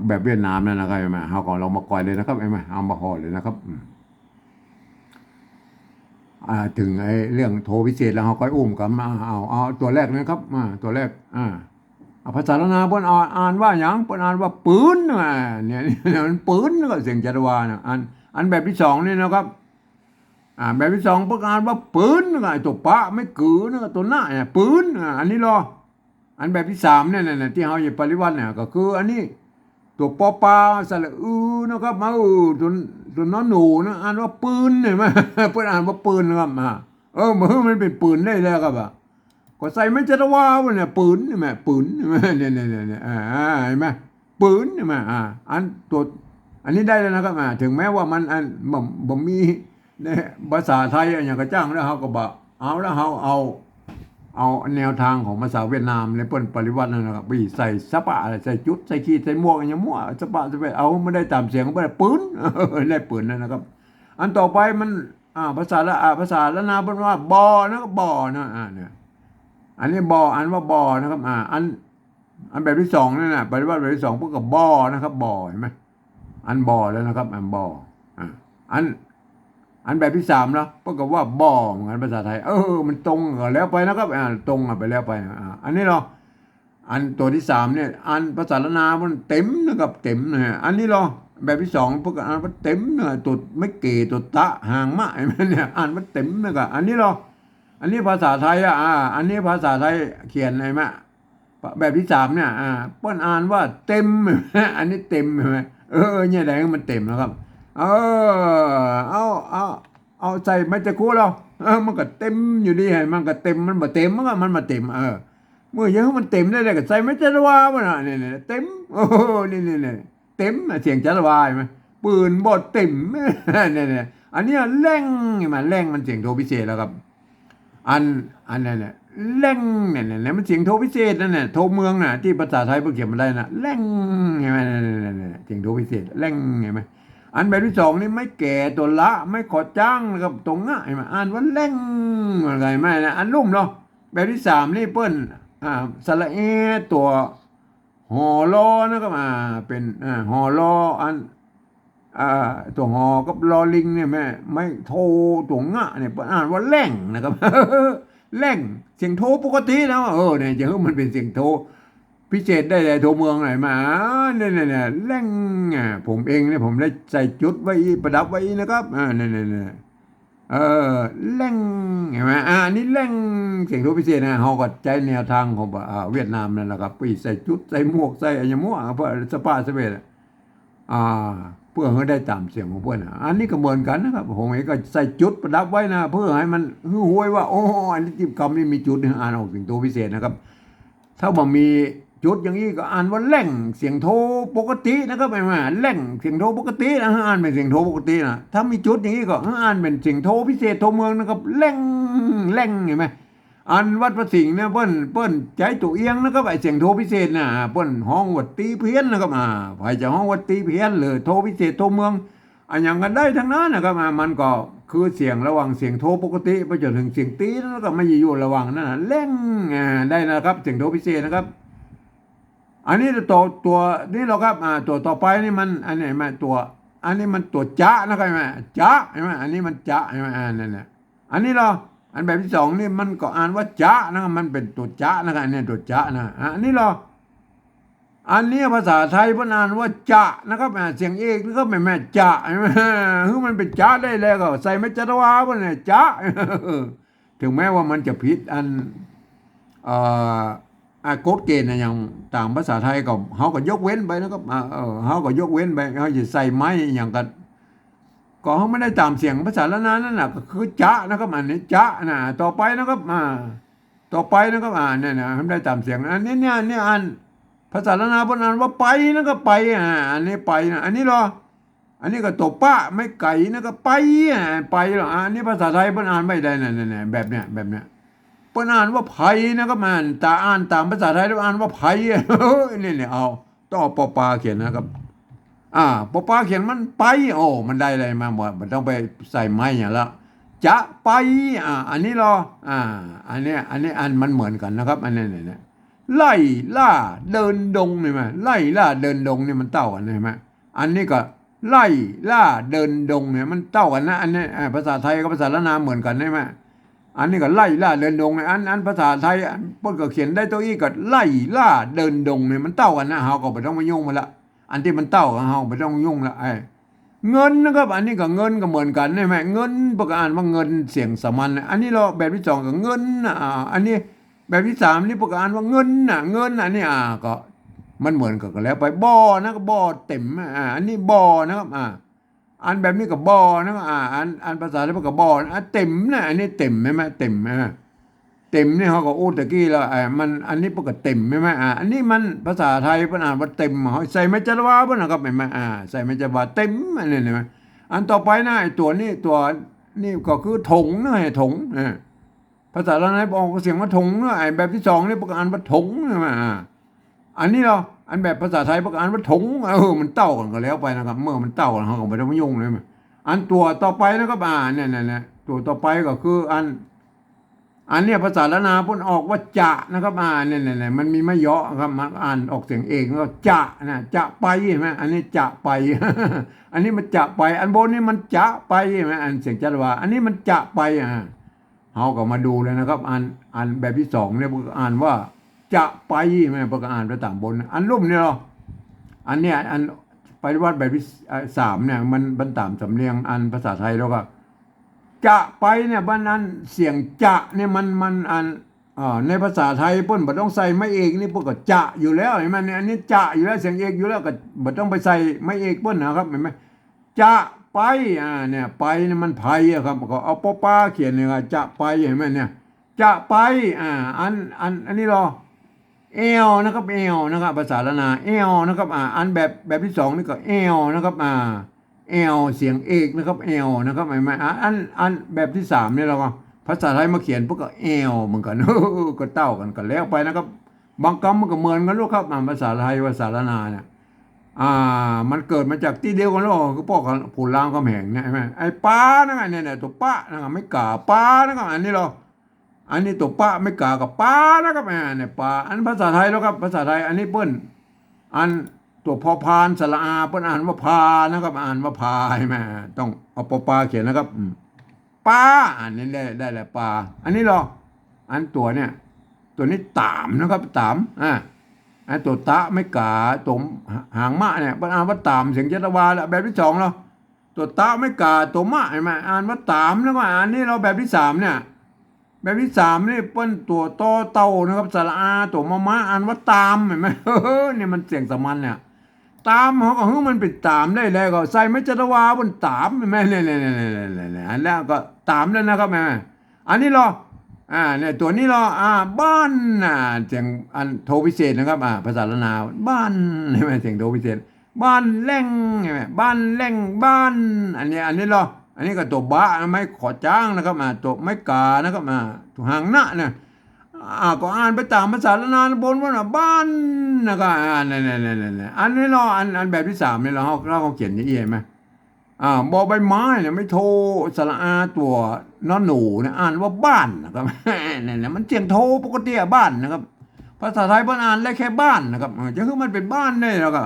แบบเวียดนามนั่นนะครับไอ้มาเราก็เรามาก่อยเลยนะครับไอ้มาเอามาห่อเลยนะครับถึงไอ้เรื่องโทพิเศษแล้วเราก็อุ้มกันมาเอาตัวแรกนะครับตัวแรกภาษาละนาเพิ่นอ่านว่าหยังเพิ่นอ่านว่าปืนเนี่ยมันปืนก็เสียงจัตวานะอันแบบที่สองนี่นะครับแบบที่สองประการว่าปืนไงตัวปะไม่กือนะตัวหน้าเนี่ยปืนอันนี้รออันแบบที่3เนี่ยที่เขาอยู่ปริวัติเนี่ยก็คืออันนี้ตัวปอปลาสระนะครับมาตัวนอนหนูนะอ่านว่าปืนเห็นไหมเพื่อนอ่านว่าปืนนะครับมือมันเป็นปืนได้แล้วครับก็ใส่ไม่จะว่าเนี่ยปืนใช่ไหมปืนใช่ไหมเนี่ยเห็นไหมปืนใช่ไหมอันตัวอันนี้ได้แล้วนะครับถึงแม้ว่ามันบ่มีเนี่ยภาษาไทยอย่างกระจ้างแล้วเขาก็บอกเอาแล้วเขาเอาแนวทางของภาษาเวียดนามในเปิ้นปริวัตินั่นนะครับไปใส่สปะอะไรใส่จุดใส่ขีดใส่หมวกอย่างมั่วสปะเอาไม่ได้ตามเสียงไม่ได้ปืนได้ปืนนะครับอันต่อไปมันภาษาละนาเป็นว่าบอนะครับบอนะเนี่ยอันนี้บออันว่าบอนะครับอันแบบที่2นั่นน่ะปริวัติแบบที่2พวกกับบอนะครับบอเห็นไหมอันบอแล้วนะครับอันบออันแบบที่3แล้วพวกกับว่าบ่อเหมือนภาษาไทยมันตรงก็แล้วไปนะครับตรงไปแล้วไปอันนี้เราอันตัวที่3เนี่ยอันภาษาละนามันเต็มนะครับเต็มนะอันนี้เราแบบที่2พวกอ่านว่าเต็มนะตัวไม่เกตัวตะห่างมะเนี่ยอ่านว่าเต็มนะครับอันนี้เราอันนี้ภาษาไทยอันนี้ภาษาไทยเขียนอะไรมะแบบที่3เนี่ยเปิ้นอ่านว่าเต็มอันนี้เต็มใช่ไหมเนี่ยแดงมันเต็มนะครับเอาใส่ไม่จะกู้เรามันก็เต็มอยู่ดีให้มันก็เต็มมันบ่เต็มมันมาเต็ม เมื่อยังมันเต็มได้เลยก็ใส่ไม่จัตวามันอ่ะเนี่ยเต็มโอ้นี่เต็มเสียงจัตวาไหมปืนบดเต็มเนี่ยอันนี้แร่งมันแร่งมันเสียงโทพิเศษแล้วครับอันนั้นเนี่ยแร่งเนี่ยมันเสียงโทพิเศษนั่นเนี่ยโทเมืองน่ะที่ภาษาไทยเพิ่งเขียนมาได้น่ะแร่งเห็นไหมเนี่ยเสียงโทพิเศษแร่งเห็นไหมอันแบบที่สองนี่ไม่แก่ตัวละไม่ขอจ้างนะครับตรงง่ะเห็นไหมอ่านว่าแร่งอะไรไม่นะอันลุ่มเนาะแบบที่สามนี่เปิ้นสระเอตัวหอรอนะครับเป็นหอรออันตัวหอกับลอลิงเนี่ยไม่โทตัวงะเนี่ยอ่านว่าแร่งนะครับ แร่งเสียงโทปกติแล้วเนี่ยจะมันเป็นเสียงโทพิเศษได้เลยโทเมืองไหนมาเนี่ยแร่งผมเองเนี่ยผมได้ใส่จุดไว้ประดับไว้นะครับเนี่ยเอแร่งเห็นไหมอันนี้แร่งเสียงโทพิเศษนะเขาก็ใจแนวทางของเวียดนามนั่นแหละครับไปใส่จุดใส่หมวกใส่อะไรมั่วเพื่อสปาสเปรอ่าเพื่อให้ได้ตามเสียงของเพื่อนอันนี้ก็เหมือนกันนะครับผมเองก็ใส่จุดประดับไว้นะเพื่อให้มันหวยว่าโอ้อันนี้จิบคำนี่มีจุดอ่านออกเสียงโทพิเศษนะครับถ้าบ่มีจุดอย่างนี้ก็อ่านว่าแร่งเสียงโทปกตินะครับไม่มาแร่งเสียงโทปกตินะอ่านเป็นเสียงโทปกตินะถ้ามีจุดอย่างนี้ก็อ่านเป็นเสียงโทพิเศษโทเมืองนะครับแร่งเห็นไหมอันวัดพระสิงห์เนี่ยเปิ้นใจตัวเอียงนะครับไอเสียงโทพิเศษนะเปิ้นห้องวัดตีเพี้ยนนะครับใครจะห้องวัดตีเพี้ยนหรือโทพิเศษโทเมืองอันอย่างกันได้ทั้งนั้นนะครับมันก็คือเสียงระหว่างเสียงโทปกติไปจนถึงเสียงตีแล้วก็ไม่อยู่ระหว่างนั้นแร่งได้นะครับเสียงโทพิเศษนะครับอันนี้ตัวนี่เราครับตัวต่อไปนี่มันอันไหนมาตัวอันนี้มันตัวจ๊ะนะครับใช่ไหมจ๊ะใช่ไหมอันนี้มันจ๊ะใช่ไหมนั่นแหละอันนี้เราอันแบบที่สองนี่มันก็อ่านว่าจ๊ะนะครับมันเป็นตัวจ๊ะนะครับอันนี้ตัวจ๊ะนะอันนี้เราอันนี้ภาษาไทยมันอ่านว่าจ๊ะนะครับเสียงเอกนี่ก็แม่จ๊ะใช่ไหมคือมันเป็นจ๊ะได้แล้วก็ใส่ไม่จัตวาบนเนี่ยจ๊ะถึงแม้ว่ามันจะผิดอันกฎเกณฑ์อย่างต่างภาษาไทยก็เขาก็ยกเว้นไปนะครับเขาก็ยกเว้นไปเขาจะใส่ไม้อย่างกันก็เขาไม่ได้ตามเสียงภาษาละนานนั่นแหละก็คือจ๊ะนะครับอันนี้จ๊ะนะต่อไปนะครับต่อไปนะครับเนี่ยนะไม่ได้ตามเสียงอันนี้เนี่ยอันภาษาละนาบนอ่านว่าไปนะครับไปอันนี้ไปนะอันนี้เหรออันนี้ก็ตบป้าไม่ไก่นะครับไปหรออันนี้ภาษาไทยบนอ่านไม่ได้เนี่ยแบบเนี้ยเปิ้นอ่านว่าไผ่นะครับมันแต่อ่านตามภาษาไทยแล้วอ่านว่าไผ่เนี่ยเอาต้องเอาปอปลาเขียนนะครับปอปลาเขียนมันไปมันได้อะไรมาหมดมันต้องไปใส่ไม้อย่างละจะไปอันนี้รออันนี้อันมันเหมือนกันนะครับอันนี้เนี่ยไล่ล่าเดินดงนี่ไหมไล่ล่าเดินดงนี่มันเต้ากันใช่ไหมอันนี้ก็ไล่ล่าเดินดงเนี่ยมันเต้ากันนะอันนี้ภาษาไทยกับภาษาละนาเหมือนกันใช่ไหมอันนี้ก็ไล่ล่าเดินดงเนี่ยอันภาษาไทยพวกก็เขียนได้ตัวอีก็ไล่ล่าเดินดงเนี่ยมันเต้ากันนะเฮาก็ไม่ต้องมายุ่งมันละอันที่มันเต้ากับเฮาไม่ต้องยุ่งละเงินนะครับอันนี้ก็เงินก็เหมือนกันใช่ไหมเงินประกาศว่าเงินเสียงสามัญอันนี้เราแบบที่สองก็เงินอันนี้แบบที่สามนี่ประกาศว่าเงินเงินอันนี้ก็มันเหมือนกันแล้วไปบ่อนะก็บ่อเต็มอันนี้บ่อนะครับอันแบบนี้กับบ่อนะครับอันภาษาไทยก็บ่อเต็มนะอันนี้เต็มใช่ไหมเต็มเต็มนี่เขาก็อู้ตะกี้แล้วมันอันนี้ปกติเต็มใช่ไหมอันนี้มันภาษาไทยเพิ่นอ่านว่าเต็มเขาใส่ไม่จัตวาเพิ่นนะครับเห็นไหมใส่ไม่จัตวาเต็มอันนี้เห็นไหมอันต่อไปนะไอ้ตัวนี้นี่ก็คือถงนะถงภาษาละนายบอกเสียงว่าถงนะไอ้แบบที่สองนี่ประกาศว่าถงใช่ไหมอันนี้เราอันแบบภาษาไทยประกาศว่าถงมันเต้ากันก็แล้วไปนะครับเมื่อมันเต้ากันเขาก็ไม่ต้องมายุ่งเลยมั้ยอันตัวต่อไปนะครับเนี่ยตัวต่อไปก็คืออันเนี้ยภาษาละนาเพิ่นออกว่าจะนะครับเนี่ยมันมีไม่เยาะครับมันอ่านออกเสียงเองก็จะนะจะไปใช่ไหมอันนี้จะไป อันนี้มันจะไปอันบนนี่มันจะไปใช่ไหมอันเสียงจัตวาอันนี้มันจะไปเขาก็มาดูเลยนะครับอันแบบที่สองเนี่ยอ่านว่าจะไปใช่ไหมพวกอ่านไปต่างบนอันรุ่มเนี่ยหรออันเนี้ยอันปฏิวัติแบบที่สามเนี่ยมันตามสำเนียงอันภาษาไทยแล้วก็จะไปเนี่ยบ้านนั้นเสียงจะเนี่ยมันในภาษาไทยเพิ่นบ่ต้องใส่ไม่เอกนี่เพิ่นก็จะอยู่แล้วเห็นไหมเนี่ยอันนี้จะอยู่แล้วเสียงเอกอยู่แล้วก็บ่ต้องไปใส่ไม่เอกเพิ่นนะครับเห็นไหมจะไปเนี่ยไปเนี่ยมันไผครับก็เอาปอปลาเขียนเนี่ยจะไปเห็นไหมเนี่ยจะไปอันนี้รอ เอวนะครับเอวนะครับภาษาละนาเอวนะครับอันแบบที่สองนี่ก็เอวนะครับเอวเสียงเอกนะครับเอวนะครับไม่อันแบบที่สามนี่เราก็ภาษาไทยมาเขียนพวกก็เอวเหมือนกัน ก็เต้ากันแล้วไปนะครับบางคำมันก็เหมือนกันลูกครับภาษาไทยภาษาละนาเนี่ยมันเกิดมาจากที่เดียวกันแล้วคือพวกผู้รามคำแหงเนี่ยใช่ไหมไอ้ป้านะครับเนี่ยตัวป้านะครับไม่กล้าป้านะครับอันนี้เรา อันนี้ตัวป้าไม่กล้ากับป้านะครับเนี่ยป้าอันภาษาไทยแล้วครับภาษาไทยอันนี้เปิ้นอันตัวพอพานสระอาเปิ้นอ่านว่าพานะครับอ่านว่าพาใช่ไหมต้องเอาปอปลาเขียนนะครับป้าอันนี้ได้แหละป้าอันนี้หรออันตัวเนี่ยตัวนี้ตามนะครับตามอันตัวตะไม่กล้าตัวหางมะเนี่ยเปิ้นอ่านว่าตามเสียงเจตวาแล้วแบบที่สองเราตัวตะไม่กล้าตัวมะใช่ไหมอ่านว่าตามแล้วก็อันนี้เราแบบที่สามเนี่ย แบบที่สามนี่เปิ้นตัวตอเต่านะครับสระอาตัวมะมะอ่านว่าตามเห็นไหมเนี่ยมันเสียงสามัญเนี่ยตามเขาก็มันเป็นตามได้แล้วก็ใส่ไม่จัตวาบนตามเห็นไหมเนี่ยอันแล้วก็ตามแล้วนะครับแม่อันนี้รอเนี่ยตัวนี้รอบ้านเสียงอันโทพิเศษนะครับภาษาละนาบ้านเห็นไหมเสียงโทพิเศษบ้านแรงเห็นไหมบ้านแรงบ้านอันนี้รอ อันนี้ก็ตัวบะไม่ขอจ้างนะครับตัวไม่กานะครับตัวหางหน้าเนี่ยก็อ่านไปตามภาษาละนานบนว่าบ้านนะครับเนี่ยอันนี้เราอันแบบที่สามเนี่ยเราเขียนอย่างนี้เห็นไหมบอใบไม้เนี่ยไม่โทสระอาตัวนอนหนูเนี่ยอ่านว่าบ้านนะครับเนี่ยมันเสียงโทปกติบ้านนะครับภาษาไทยบ้านอ่านได้แค่บ้านนะครับจะคือมันเป็นบ้านได้แล้วก็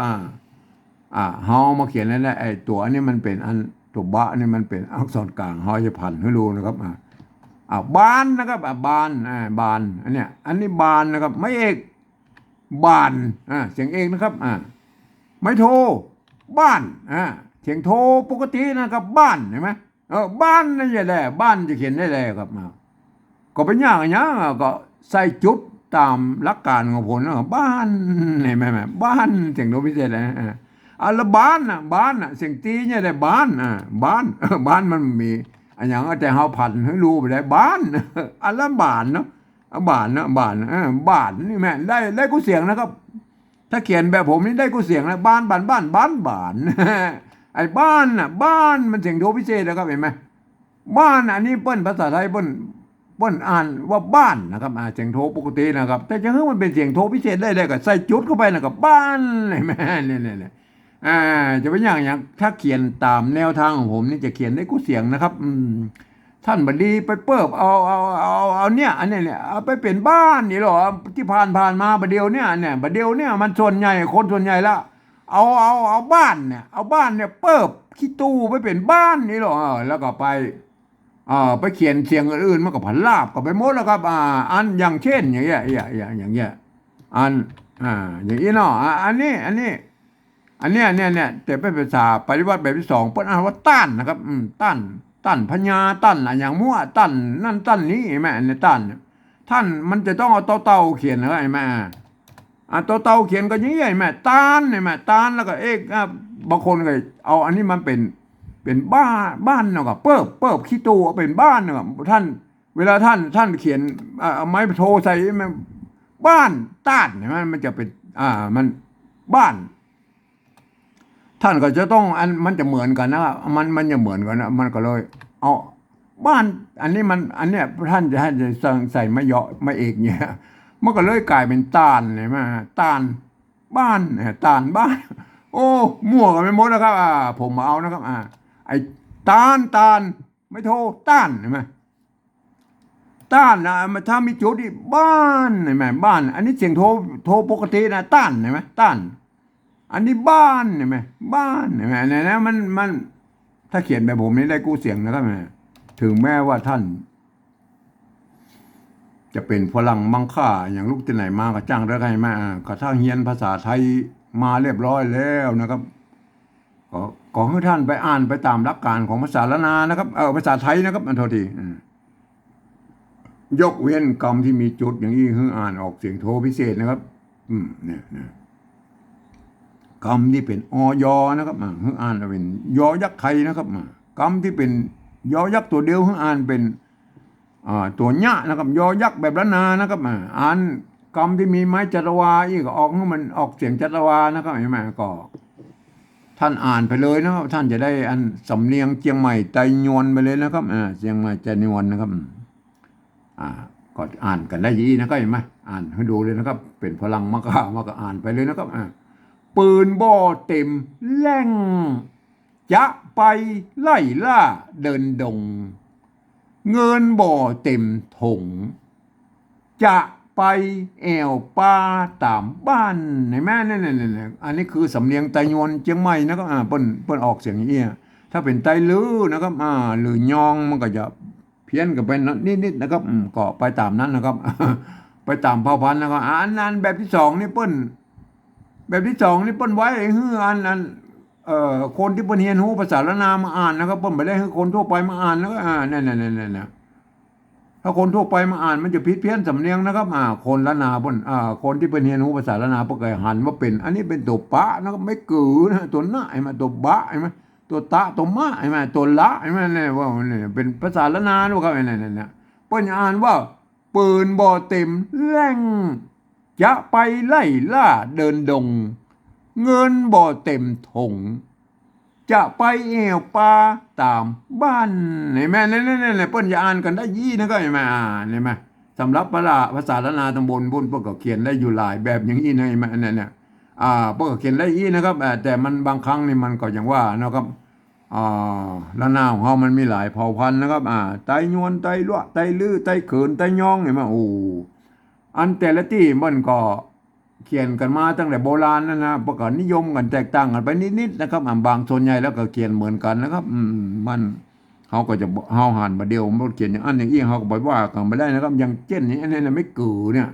เฮามาเขียนนั่นแหละไอ้ตัวนี้มันเป็นอันตัวบะนี่มันเป็นอักษรกลางเฮาจะพันให้รู้นะครับบานนะครับบานบานอันเนี้ยอันนี้บานนะครับไม่เอกบานเสียงเอกนะครับไม่โทบ้านเสียงโทปกตินะครับบ้านเห็นไหมบ้านนี่แหละบ้านจะเขียนได้เลยครับก็เป็นอย่างนี้ก็ใส่จุดตามหลักการของผมนะบ้านเห็นไหมบ้านเสียงโทพิเศษเลยแล้วบ้านเสียงตีเนี่ยได้บ้านบ้านบ้านมันมีอันอย่างแต่เฮาพันให้รู้ไปได้บ้านอันละบ้านเนาะบ้านนะบ้านบ้านนี่แม่ได้กูเสียงนะครับถ้าเขียนแบบผมนี่ได้กูเสียงแล้วบ้านไอ้บ้านบ้านมันเสียงโทพิเศษนะครับเห็นไหมบ้านอันนี้เปิ้นภาษาไทยเปิ้นอ่านว่าบ้านนะครับเสียงโทปกตินะครับแต่จะให้มันเป็นเสียงโทพิเศษได้ก็ใส่จุดเข้าไปนะครับบ้านเห็นไหมเนี่ยจะเป็นอย่างถ้าเขียนตามแนวทางของผมนี่จะเขียนได้กู้เสียงนะครับท่านบดีไปเปิบเอาเนี่ยอันนี้เนี่ยเอาไปเป็นบ้านนี่หรอที่ผ่านมาบัดเดียวเนี่ยมันส่วนใหญ่คนส่วนใหญ่ละเอาบ้านเนี่ยเอาบ้านเนี่ยเปิบขี้ตู้ไปเป็นบ้านนี่หรอแล้วก็ไปเขียนเสียงอื่นมันก็ผันลาบก็ไปหมดแล้วครับอันอย่างเช่นอย่างเงี้ยอันอย่างนี้เนาะอันนี้เนี่ยแต่เป็นภาษาปฏิวัติแบบที่สองเปิ้นอ่านว่าต้านนะครับต้านพญาต้านอะไรอย่างมั่วต้านนั่นต้านนี้เห็นไหมในต้านท่านมันจะต้องเอาเต่าเขียนนะเห็นไหมเต่าเขียนก็อย่างนี้เห็นไหมต้านเห็นไหมต้านแล้วก็บางคนก็เอาอันนี้มันเป็นบ้านเนาะก็เปิบขี้ตู้เป็นบ้านเนาะท่านเวลาท่านเขียนเอาไม้โทใส่มันบ้านต้านเห็นไหมมันจะเป็นมันบ้านท่านก็จะต้องมันจะเหมือนกันนะครับมันจะเหมือนกันนะมันก็เลยเอาบ้านอันนี้อันเนี้ยท่านจะใส่ไม่เยาะไม่เอกเนี่ยมันก็เลยกลายเป็นตาลเลยมั้ยตาลบ้านตาลบ้านโอ้มั่วกันไปหมดนะครับผมมาเอานะครับไอ้ตาลไม่โทต้านเห็นไหมต้านมันถ้ามีจุดที่บ้านเห็นไหมบ้านอันนี้เสียงโทปกตินะต้านเห็นไหมต้านอันนี้บ้านเห็นไหมบ้านเห็นไหมเนี่ยนะมันถ้าเขียนแบบผมนี่ได้กู้เสียงนะครับถึงแม้ว่าท่านจะเป็นฝรั่งมังค่าอย่างลูกที่ไหนมาก็จ้างได้ไงมากระทั่งเรียนภาษาไทยมาเรียบร้อยแล้วนะครับขอให้ท่านไปอ่านไปตามหลักการของภาษาละนานะครับภาษาไทยนะครับโทษทียกเว้นกรรมที่มีจุดอย่างนี้คืออ่านออกเสียงโทพิเศษนะครับเนี่ยกรรมที่เป็นอยนะครับคืออ่านเป็นยอยักษ์ไทยนะครับกรรมที่เป็นยอยักษ์ตัวเดียวคืออ่านเป็นตัวญะนะครับยอยักษ์แบบละนานะครับอ่าน คำที่มีไม้จัตวาอีกออกให้มันออกเสียงจัตวานะครับเห็นไหมก็ท่านอ่านไปเลยนะครับท่านจะได้อันสำเนียงเชียงใหม่ไตยวนไปเลยนะครับเชียงใหม่ไตยวนนะครับก็อ่านกันได้ยีนะครับเห็นไหมอ่านให้ดูเลยนะครับเป็นพลังมากอ่านไปเลยนะครับปืนบ่อเต็มแล่งจะไปไล่ล่าเดินดงเงินบ่อเต็มถงจะไปแอวป่าตามบ้านในแม่นี่อันนี้คือสำเนียงไตยวนเชียงใหม่นะครับเปิ้นออกเสียงอย่างนี้ถ้าเป็นไตลือนะครับหรือยองมันก็จะเพี้ยนกันไปนิดนะครับก็ไปตามนั้นนะครับ ไปตามเผ่าพันธุ์นะครับอันนั้นแบบที่สองนี่เปิ้นแบบที่สองนี่เปิ้นไว้ฮืออันคนที่เปิ้นเรียนรู้ภาษาละนามาอ่านนะครับเปิ้นไม่ได้ให้คนทั่วไปมาอ่านแล้วก็นั่นถ้าคนทั่วไปมาอ่านมันจะผิดเพี้ยนสำเนียงนะครับคนละนาเปิ้นคนที่เปิ้นเรียนรู้ภาษาละนาเปิ้นก็หันว่าเป็นอันนี้เป็นตัวปะนะครับไม่กือนะตัวหน้าไอ้มาตัวบะไอ้มาตัวตะตัวมะไอ้มาตัวละไอ้มาเนี่ยว่าเป็นภาษาละนาด้วยครับนั่นเปิ้นอ่านว่าปืนบ่เต็มแล่งจะไปไล่ล่าเดินดงเงินบ่เต็มถงจะไปแอวป่าตามบ้านเห็นไหมนั่นเปิ้นจะอ่านกันได้ยี่นะก็เห็นไหมเห็นไหมสำหรับภาษาละนาตำบลเปิ้นก็เขียนได้อยู่หลายแบบอย่างนี้นะเห็นไหมนั่นเปิ้นก็เขียนได้ยี่นะครับแต่มันบางครั้งนี่มันก็อย่างว่านะครับละนาของเขามันมีหลายเผ่าพันธุ์นะครับไตยวนไตลั่วไตลื้อไตเขินไตยองเห็นไหมโอ้อันแต่ละที่มันก็เขียนกันมาตั้งแต่โบราณนะประกาศนิยมกันแตกต่างกันไปนิดๆนะครับบางส่วนใหญ่แล้วก็เขียนเหมือนกันนะครับมันเขาก็จะเฮาหันมาเดียวมันเขียนอย่างอันอย่างอี้เขาก็บอกว่ากันไม่ได้นะครับอย่างเช่นนี้อันนี้ไม่กือเนี่ย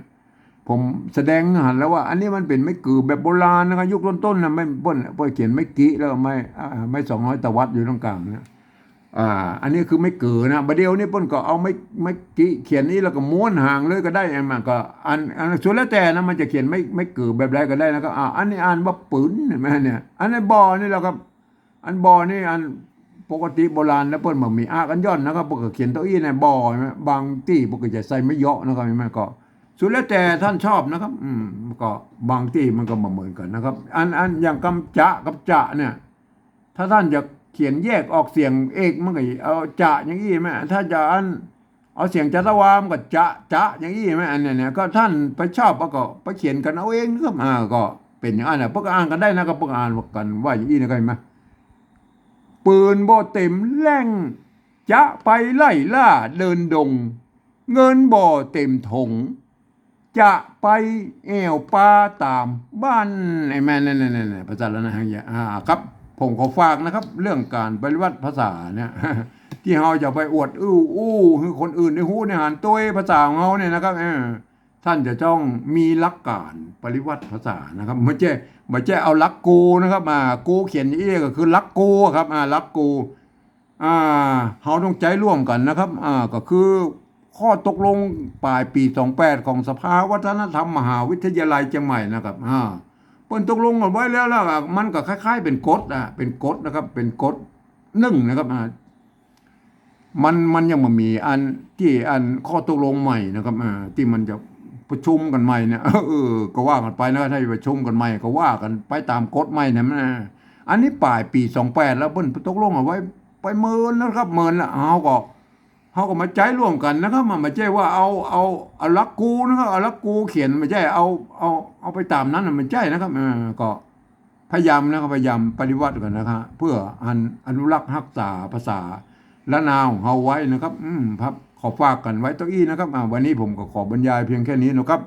ผมแสดงหันแล้วว่าอันนี้มันเป็นไม่กือแบบโบราณนะครับยุคต้นๆนะไม่เปิ้นเขียนไม่กี้แล้วไม่200 ตวัดอยู่ตรงกลางนะอันนี้คือไม่เกิดนะประเดี๋ยวนี้เปิ้นก็เอาไม่กี้เขียนนี้แล้วก็ม้วนห่างเลยก็ได้มันก็อันส่วนแล้วแต่นะมันจะเขียนไม่เกิดแบบไรก็ได้นะครับอันนี้อ่านว่าปืนเห็นไหมเนี่ยอันนี้บอนี่แหละครับอันบอนี่อันปกติโบราณแล้วเปิ้นบอกมีกันย่อนนะครับปกติเขียนตัวอี้ในบอใช่ไหมบางที่ปกติจะใส่ไม่เยาะนะครับใช่ไหมก็ส่วนแล้วแต่ท่านชอบนะครับก็บางที่มันก็เหมือนกันนะครับอันอย่างกำจะกับจะเนี่ยถ้าท่านจะเขียนแยกออกเสียงเอกมันก็เอาจะอย่างนี้ไหมถ้าจะเอาเสียงจัตวามก็จะอย่างนี้ไหมอันเนี่ยก็ท่านไปชอบก็ไปเขียนกันเอาเองครับก็เป็นอย่างนั้นนะพวกอ่านกันได้นะก็พวกอ่านกันว่าอย่างนี้นะก็เห็นไหมปืนบ่เต็มแล่งจะไปไล่ล่าเดินดงเงินบ่เต็มถงจะไปแอวป่าตามบ้านไอ้แม่นั่นภาษาละนะครับผมขอฝากนะครับเรื่องการปฏิวัติภาษาเนี่ยที่เราจะไปอวดให้คนอื่นได้ฮู้ในหันตัวภาษาของเราเนี่ยนะครับท่านจะต้องมีหลักการปฏิวัติภาษานะครับไม่ใช่เอาหลักกูนะครับกูเขียนอย่างนี้ก็คือหลักกูครับหลักกูเราต้องใจร่วมกันนะครับก็คือข้อตกลงปลายปี28ของสภาวัฒนธรรมมหาวิทยาลัยเชียงใหม่นะครับเปิ้นตกลงกันไว้แล้วมันก็คล้ายๆเป็นกฎเป็นกฎนะครับเป็นกฎนะครับมันยังไม่มีอันที่ข้อตกลงใหม่นะครับที่มันจะประชุมกันใหม่เนี่ยก็ว่ากันไปนะถ้าประชุมกันใหม่ก็ว่ากันไปตามกฎใหม่เนี่ยอันนี้ปลายปี28แล้วเปิ้นตกลงเอาไว้ไปเมินนะครับเมินแล้วเขาก็มาใจร่วมกันนะครับมันไม่ใช่ว่าเอาลักกูนะครับเอาลักกูเขียนไม่ใช่เอาไปตามนั้นมันใช่นะครับก็พยายามนะครับพยายามปฏิวัติกันนะครับเพื่ออนุรักษ์รักษาภาษาละนาวของเขาไว้นะครับครับขอฝากกันไว้ตรงนี้นะครับวันนี้ผมก็ขอบรรยายเพียงแค่นี้นะครับ